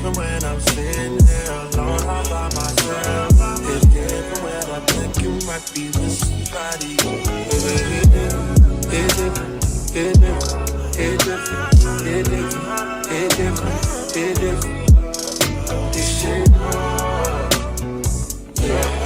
different when I'm sitting there alone all by myself. It's different when I think you might be with somebody. It's different, it's different, it's different, it's different, it's different, it's different. This shit, yeah.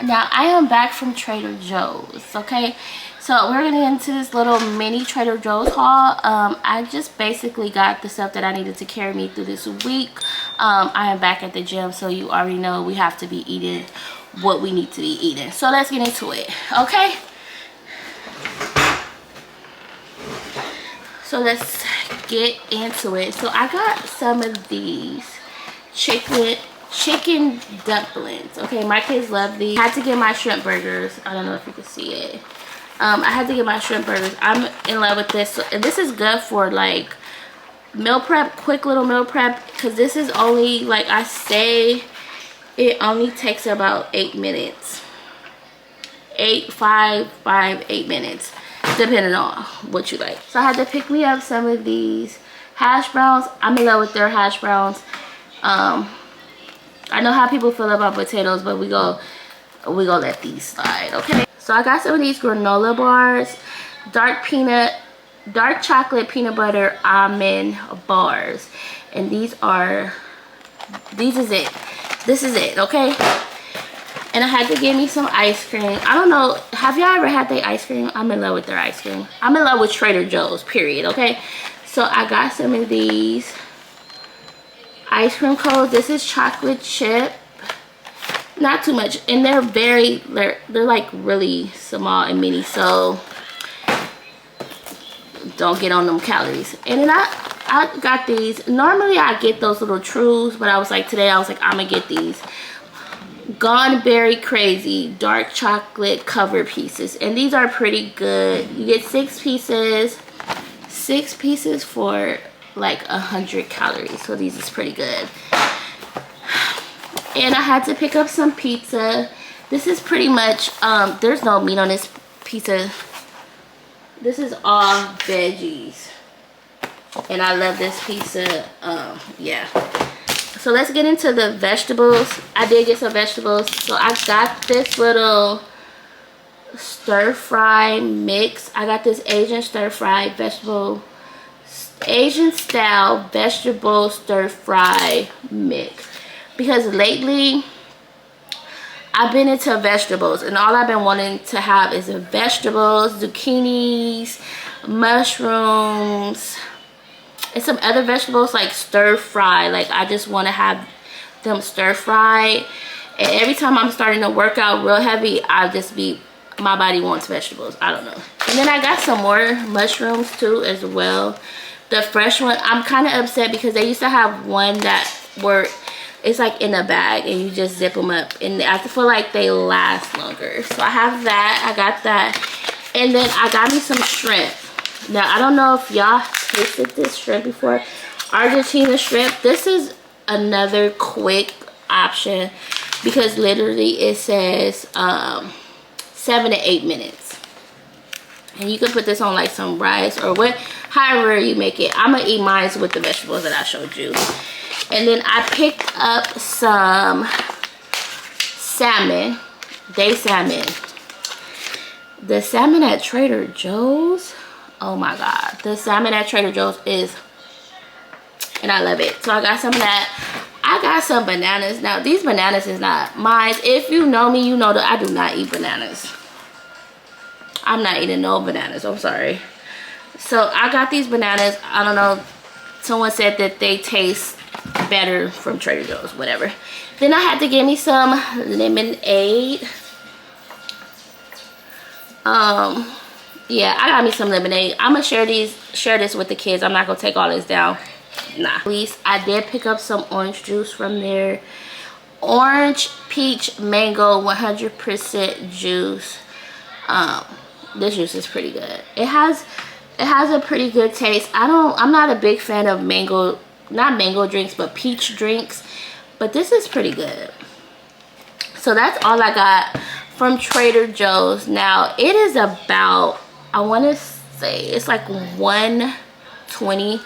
Now I am back from Trader Joe's. Okay, so we're gonna get into this little mini Trader Joe's haul. I just basically got the stuff that I needed to carry me through this week. I am back at the gym, so you already know we have to be eating what we need to be eating. So let's get into it. Okay, so let's get into it. So I got some of these chicken dumplings. Okay, my kids love these. I had to get my shrimp burgers. I don't know if you can see it. I had to get my shrimp burgers. I'm in love with this. And this is good for like meal prep, quick little meal prep, because this is only, like I say, it only takes about 8 minutes. 8 minutes, depending on what you like. So I had to pick me up some of these hash browns. I'm in love with their hash browns. I know how people feel about potatoes, but we go let these slide. Okay, so I got some of these granola bars, dark chocolate peanut butter almond bars, and this is it. Okay, and I had to get me some ice cream. I don't know, have y'all ever had their ice cream? I'm in love with their ice cream. I'm in love with Trader Joe's, period. Okay, so I got some of these ice cream cones. This is chocolate chip, not too much, and they're like really small and mini, so don't get on them calories. And then I got these. Normally I get those little trues, but I was like, today I was like, I'm gonna get these Gone Berry Crazy dark chocolate cover pieces, and these are pretty good. You get 6 pieces for like 100 calories, so these is pretty good. And I had to pick up some pizza. This is pretty much there's no meat on this pizza. This is all veggies, and I love this pizza. Yeah, So let's get into the vegetables. I did get some vegetables. So I got this little stir fry mix. I got this Asian stir fry vegetable, Asian style vegetable stir fry mix. Because lately I've been into vegetables, and all I've been wanting to have is vegetables, zucchinis, mushrooms, and some other vegetables like stir fry. Like I just want to have them stir fried. And every time I'm starting to work out real heavy, my body wants vegetables. I don't know. And then I got some more mushrooms too as well. The fresh one, I'm kind of upset because they used to have one that it's like in a bag and you just zip them up, and I feel like they last longer. So I have that. I got that. And then I got me some shrimp. Now I don't know if y'all tasted this shrimp before. Argentina shrimp. This is another quick option because literally it says 7 to 8 minutes. And you can put this on like some rice or however you make it. I'm gonna eat mine with the vegetables that I showed you. And then I picked up some salmon, day salmon. The salmon at Trader Joe's, oh my god, the salmon at Trader Joe's and I love it. So I got some of that. I got some bananas. Now these bananas is not mine. If you know me, you know that I do not eat bananas. I'm not eating no bananas, I'm sorry. So I got these bananas. I don't know, someone said that they taste better from Trader Joe's, whatever. Then I had to get me some lemonade. Yeah, I got me some lemonade. I'm gonna share this with the kids. I'm not gonna take all this down. Nah. At least I did pick up some orange juice from there. Orange, peach, mango, 100% juice. This juice is pretty good. It has a pretty good taste. I'm not a big fan of not mango drinks, but peach drinks. But this is pretty good. So that's all I got from Trader Joe's. Now it is about, I want to say it's like 1:20.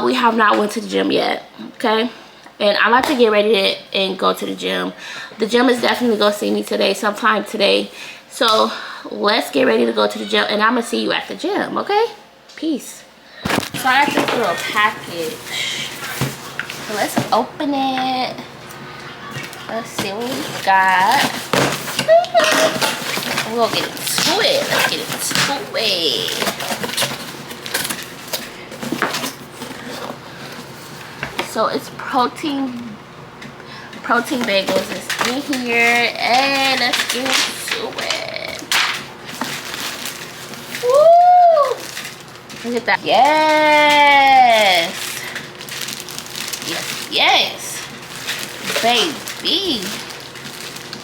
We have not went to the gym yet, okay? And I like to get ready and go to the gym. The gym is definitely gonna see me today, sometime today. So let's get ready to go to the gym, and I'm gonna see you at the gym, okay? Peace. So I got this little package. So let's open it. Let's see what we got. We'll get into it. Let's get into it. So it's protein bagels is in here, and let's get into it. Woo! Look at that. Yes. Yes. Baby.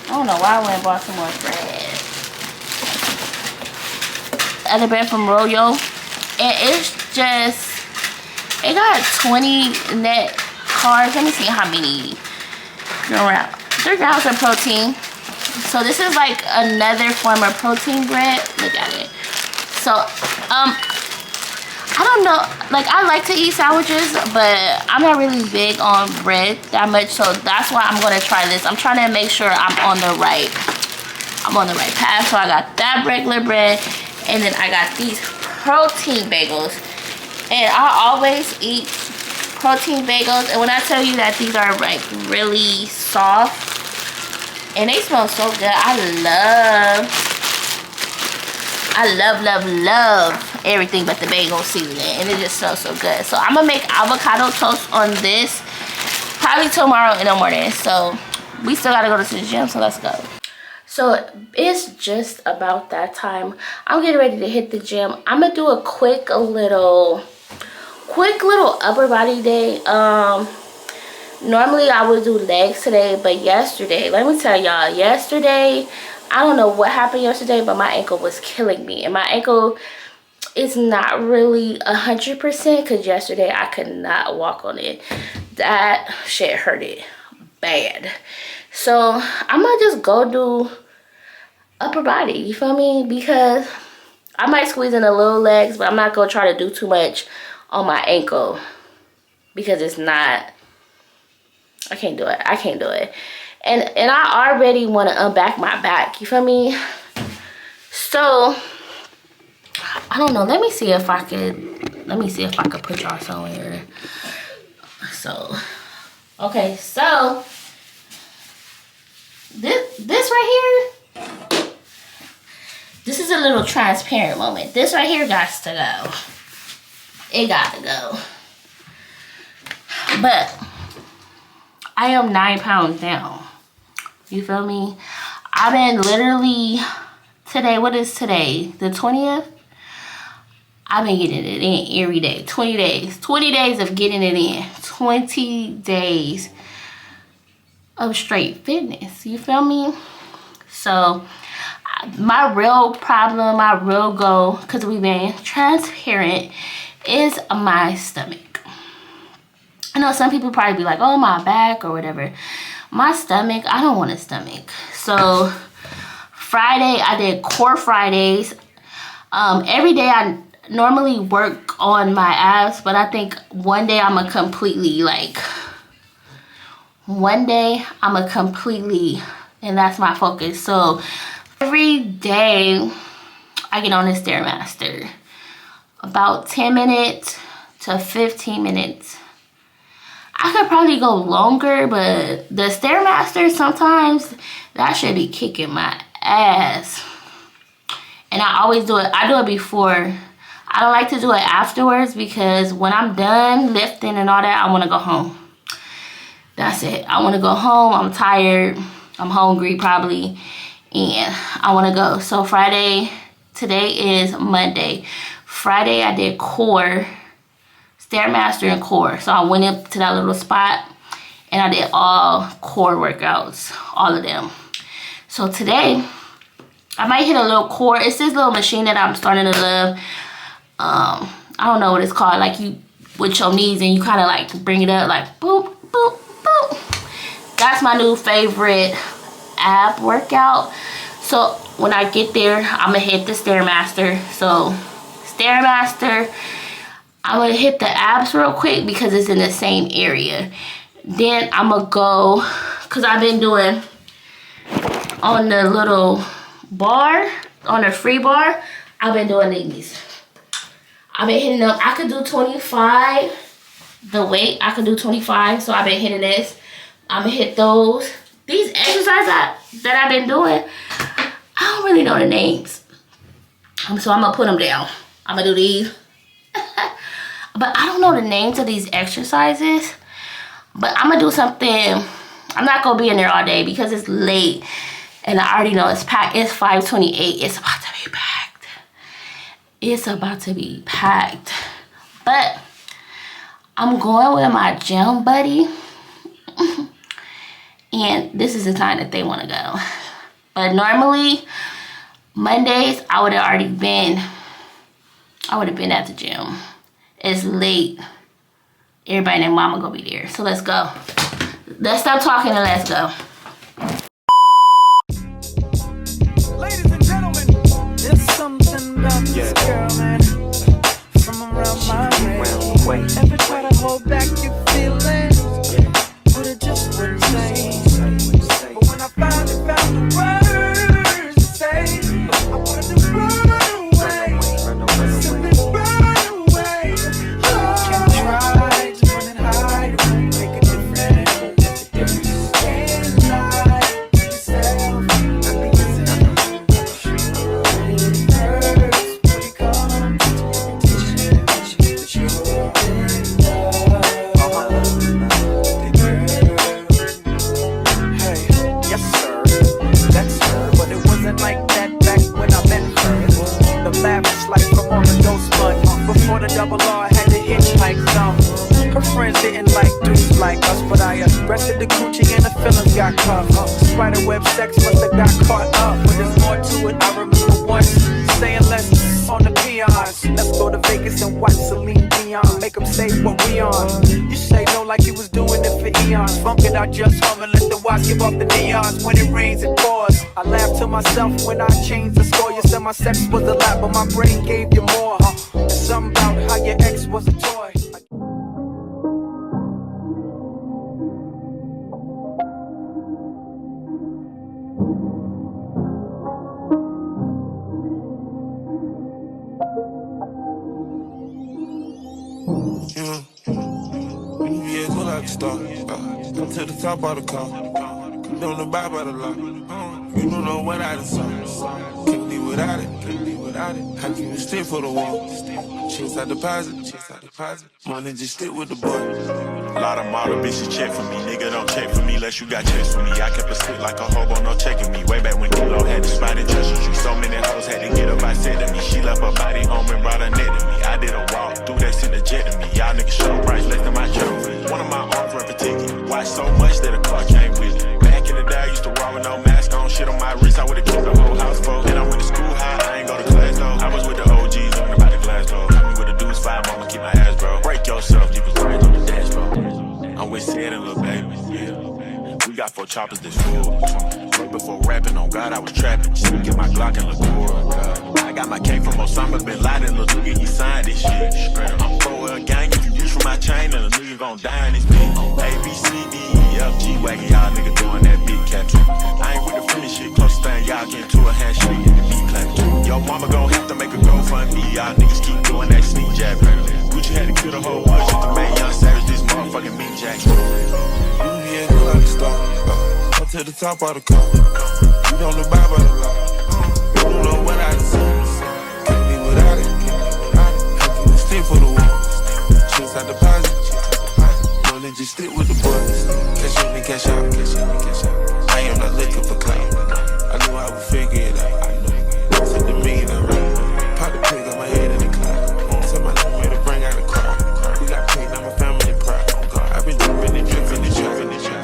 I don't know why I went and bought some more bread. Other bread from Royo. And it's just, it got 20 net carbs. Let me see how many. 3 grams of protein. So this is like another form of protein bread. Look at it. So, I don't know, like I like to eat sandwiches, but I'm not really big on bread that much, so that's why I'm gonna try this. I'm trying to make sure I'm on the right path. So I got that regular bread, and then I got these protein bagels, and I always eat protein bagels, and when I tell you that these are like really soft and they smell so good, I love everything but the bagel seasoning, and it just smells so good. So I'm gonna make avocado toast on this probably tomorrow in the morning. So we still gotta go to the gym, so let's go. So it's just about that time. I'm getting ready to hit the gym. I'm gonna do a quick little upper body day. Normally I would do legs today, but yesterday, let me tell y'all, yesterday, I don't know what happened yesterday, but my ankle was killing me. And my ankle is not really 100% because yesterday I could not walk on it. That shit hurted bad. So I'm gonna just go do upper body, you feel me? Because I might squeeze in a little legs, but I'm not gonna try to do too much on my ankle because it's not I can't do it. I can't do it. And I already want to unback my back. You feel me? So I don't know. Let me see if I could put y'all somewhere. So okay, so this right here, this is a little transparent moment. This right here got to go. It got to go. But I am 9 pounds down. You feel me? I've been literally today, what is today? The 20th? I've been getting it in every day. 20 days. 20 days of getting it in. 20 days of straight fitness. You feel me? So my real problem, my real goal, because we've been transparent, is my stomach. I know some people probably be like, oh, my back or whatever. My stomach, I don't want a stomach. So Friday, I did core Fridays. Every day I normally work on my abs, but I think one day I'm a completely, and that's my focus. So every day I get on the Stairmaster. About 10 minutes to 15 minutes. I could probably go longer, but the Stairmaster, sometimes that should be kicking my ass. And I always do it. I do it before. I don't like to do it afterwards because when I'm done lifting and all that, I want to go home. That's it. I want to go home. I'm tired. I'm hungry probably. And I want to go. So Friday, today is Monday. Friday I did core, Stairmaster and core. So I went up to that little spot and I did all core workouts, all of them. So today I might hit a little core. It's this little machine that I'm starting to love. I don't know what it's called. Like you with your knees and you kind of like bring it up like boop, boop, boop. That's my new favorite ab workout. So when I get there, I'm gonna hit the Stairmaster. So Stairmaster, I'm gonna hit the abs real quick because it's in the same area. Then I'm gonna go, cause I've been doing on the little bar, on the free bar, I've been doing these. I've been hitting them. I could do 25. The weight, I could do 25. So I've been hitting this. I'm gonna hit those. These exercises that I've been doing, I don't really know the names. So I'm gonna put them down. I'm gonna do these. But I don't know the names of these exercises. But I'm gonna do something. I'm not gonna be in there all day because it's late. And I already know it's packed. It's 5:28. It's about to be packed. It's about to be packed. But I'm going with my gym buddy. And this is the time that they want to go. But normally, Mondays, I would have been at the gym. It's late. Everybody and their mama gonna be there. So let's go. Let's stop talking and let's go. Ladies and gentlemen, there's something about this girl, man. From around my way. Ever try to hold back your feelings? But it just wouldn't say. But when I finally found the words to say, I wanted to run away. Simply run away. Can't try to run and hide. Make a difference. Can't lie to yourself. It hurts when it comes to you in love. Like that back when I met her. The lavish life from all the ghost money. Before the double R had to hitchhike some. Her friends didn't like dudes like us, but I arrested the coochie and the feelings got cuffed. Spiderweb sex must have got caught up, but there's more to it. I remember once saying less on the peons. Let's go to Vegas and watch Celine Dion. Make them say what we on. You say no like you was doing it for eons. Funk it, I just hum and let the watch give off the neons. When it rains, it pours. I laugh to myself when I changed the score. You said my sex was a lot, but my brain gave you more. And something about how your ex was a toy. You know, yeah, look like a star. Come to the top of the car. Don't abide by the law. You don't know what I done saw. Can't live without it. Can't live without it. How can you stick for the wall? Chase I deposit. Chase I deposit. Money just stick with the boy. A lot of model bitches check for me. Nigga don't check for me unless you got checks for me. I kept a stick like a hobo, no checking me. Way back when Kilo had the spot in Treasure Street. So many hoes had to get up, I said to me. She left her body home and brought her net to me. I did a walk through that shit, the jet to me. Y'all niggas show price less than my trophy. One of my arms run for ticket. Watch so much that a car came with it. Back in the day, I used to walk with no mask on. Shit on my wrist, I would've kept the whole house full. And I went to school high, I ain't go to class though. I was with the OGs, learning about the glass though. Got me with the dudes, 5 mama, keep my ass, bro. Break yourself, you can crazy on the dash, bro. I'm with Sid and Lil Baby, yeah. We got 4 choppers this full. Right before rapping, on God, I was trapping. Just get my Glock and LaCour. I got my cake from Osama Bin Laden. Lil' nigga, he signed this shit. I'm pro a gang, if you reach for my chain, and a nigga gon' die in this bitch. A, B, C, D, E, F, G, wagon, y'all nigga doing that big cat trick. I ain't with the friendly shit, close thing, y'all get into a handshake and the beat clapping. Yo, mama gon' have to make a GoFundMe. Y'all niggas keep doing that sneak jab. Gucci had to kill the whole world just to make Young Savage this motherfucking meat jack. Yeah, look like a star. Come to the top of the car. You don't abide by the law. You don't know what I see. Can't live without it. How can you stick for the wall? Chase I deposit. Money just stick with the boys. Cash in and cash out. Cash in and cash out. I am not looking for clout. I knew I would figure it out. I know. Took the million and right. Pop the pig on my head in the cloud. Tell my name to bring out the crowd. We got paid, now my family proud. I've been dripping and dripping and dripping and dripping.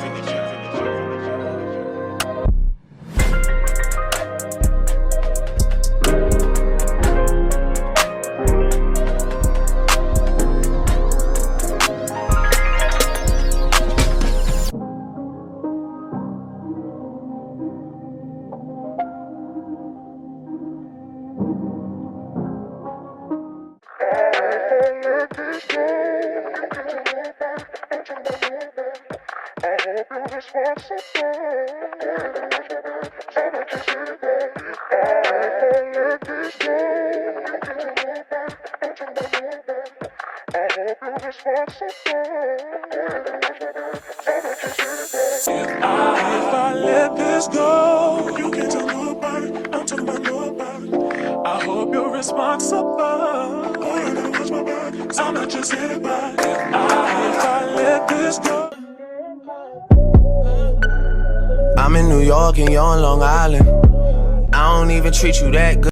If I let this go, you can't tell nobody. I'm talking about nobody. I hope you're responsible. Oh, you gotta watch my back, 'cause I'm not just anybody. If I let this go. I'm in New York and you're on Long Island. I don't even treat you that good.